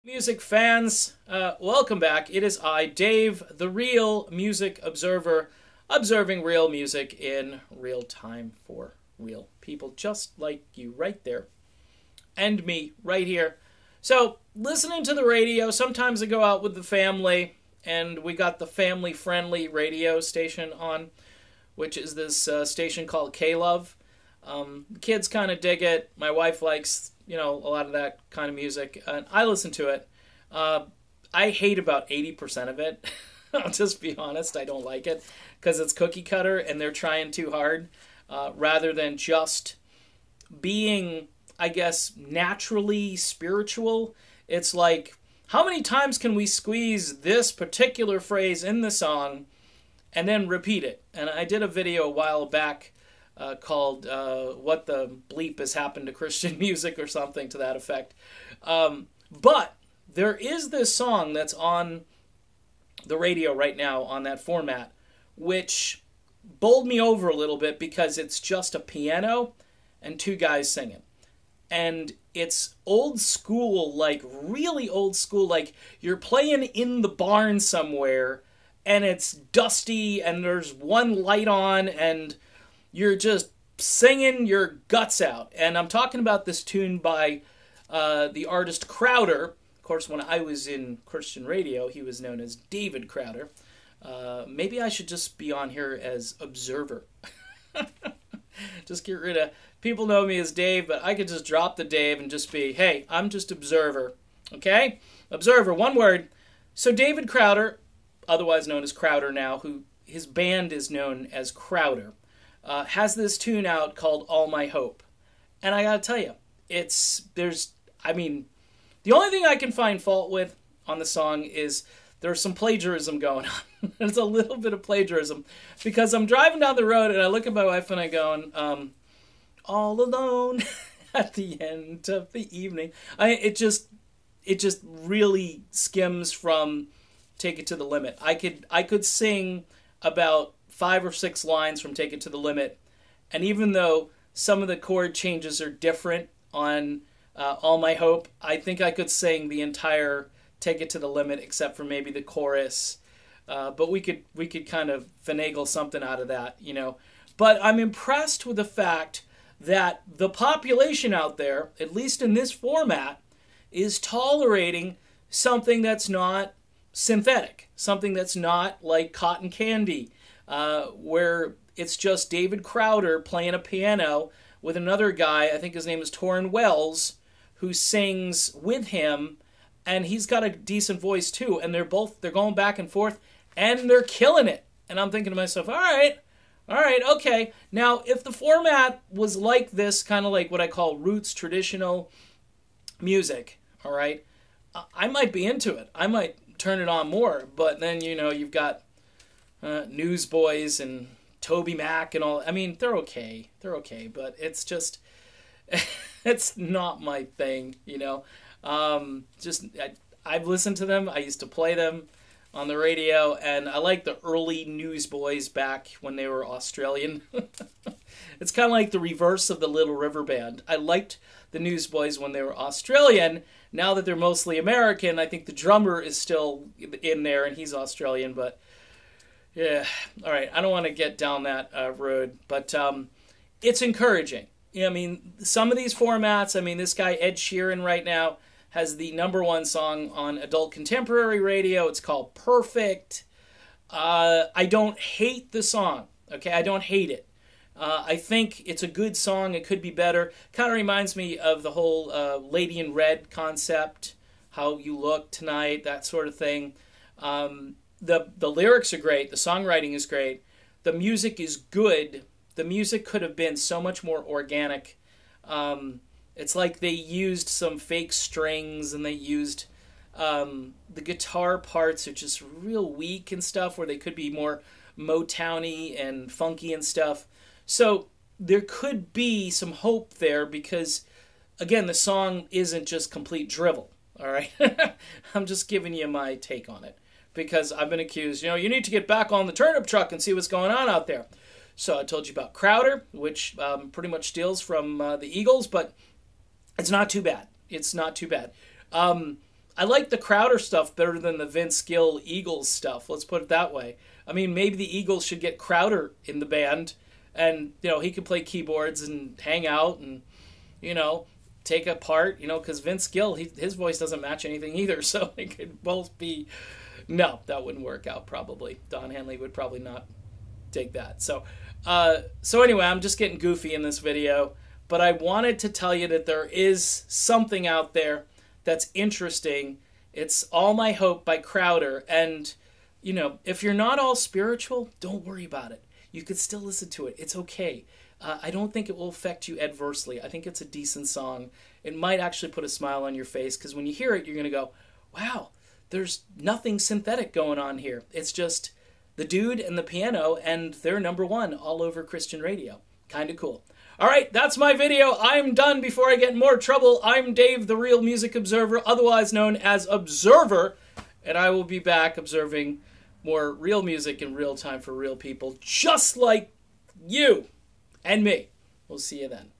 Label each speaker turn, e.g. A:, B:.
A: Music fans, welcome back. It is I, Dave, the real music observer, observing real music in real time for real people just like you right there. And me right here. So, listening to the radio, sometimes I go out with the family, and we got the family-friendly radio station on, which is this station called K-Love. The kids kind of dig it. My wife likes, a lot of that kind of music, and I listen to it. I hate about 80% of it. I'll just be honest, I don't like it, because it's cookie cutter, and they're trying too hard, rather than just being, I guess, naturally spiritual. It's like, how many times can we squeeze this particular phrase in the song and then repeat it? And I did a video a while back called What the Bleep Has Happened to Christian Music or something to that effect. But there is this song that's on the radio right now on that format, which bowled me over a little bit because it's just a piano and two guys singing. And it's old school, like really old school, like you're playing in the barn somewhere and it's dusty and there's one light on and you're just singing your guts out. And I'm talking about this tune by the artist Crowder. Of course, when I was in Christian radio, he was known as David Crowder. Maybe I should just be on here as Observer. Just get rid of... People know me as Dave, but I could just drop the Dave and just be, hey, I'm just Observer. Okay? Observer, one word. So David Crowder, otherwise known as Crowder now, who his band is known as Crowder, has this tune out called All My Hope. And I gotta tell you, the only thing I can find fault with on the song is there's some plagiarism going on. There's a little bit of plagiarism. Because I'm driving down the road and I look at my wife and I go, all alone at the end of the evening. It just really skims from Take It to the Limit. I could sing about 5 or 6 lines from Take It to the Limit, and even though some of the chord changes are different on All My Hope, I think I could sing the entire Take It to the Limit except for maybe the chorus. But we could kind of finagle something out of that, But I'm impressed with the fact that the population out there, at least in this format, is tolerating something that's not synthetic, something that's not like cotton candy, where it's just David Crowder playing a piano with another guy, I think his name is Torrin Wells, who sings with him, and he's got a decent voice too, and they're going back and forth, and they're killing it. And I'm thinking to myself, all right, okay. Now, if the format was like this, kind of like what I call roots traditional music, all right, I might be into it. I might turn it on more. But then, you've got Newsboys and Toby Mac and all. I mean, they're okay. But it's just, it's not my thing, I've listened to them. I used to play them on the radio, and I like the early Newsboys back when they were Australian. It's kind of like the reverse of the Little River Band. I liked the Newsboys when they were Australian. Now that they're mostly American, I think the drummer is still in there, and he's Australian, but yeah. All right, I don't want to get down that road, but it's encouraging. Some of these formats, this guy Ed Sheeran right now has the #1 song on adult contemporary radio. It's called Perfect. I don't hate the song, okay? I don't hate it. I think it's a good song. It could be better. Kind of reminds me of the whole Lady in Red concept, how you look tonight, that sort of thing. The lyrics are great. The songwriting is great. The music is good. The music could have been so much more organic. It's like they used some fake strings, and they used the guitar parts are just real weak and stuff, where they could be more Motowny and funky and stuff. So there could be some hope there because, again, the song isn't just complete drivel, all right? I'm just giving you my take on it because I've been accused, you need to get back on the turnip truck and see what's going on out there. So I told you about Crowder, which pretty much steals from the Eagles, but it's not too bad. It's not too bad. I like the Crowder stuff better than the Vince Gill Eagles stuff. Let's put it that way. I mean, maybe the Eagles should get Crowder in the band, and he could play keyboards and hang out and take a part. Because Vince Gill, his voice doesn't match anything either, so they could both be. No, that wouldn't work out. Probably Don Henley would probably not dig that. So anyway, I'm just getting goofy in this video, but I wanted to tell you that there is something out there that's interesting. It's All My Hope by Crowder. And, if you're not all spiritual, don't worry about it. You could still listen to it. It's okay. I don't think it will affect you adversely. I think it's a decent song. It might actually put a smile on your face, because when you hear it, you're going to go, wow, there's nothing synthetic going on here. It's just the dude and the piano, and they're number one all over Christian radio. Kind of cool. All right, that's my video. I'm done before I get in more trouble. I'm Dave, the Real Music Observer, otherwise known as Observer, and I will be back observing more real music in real time for real people, just like you and me. We'll see you then.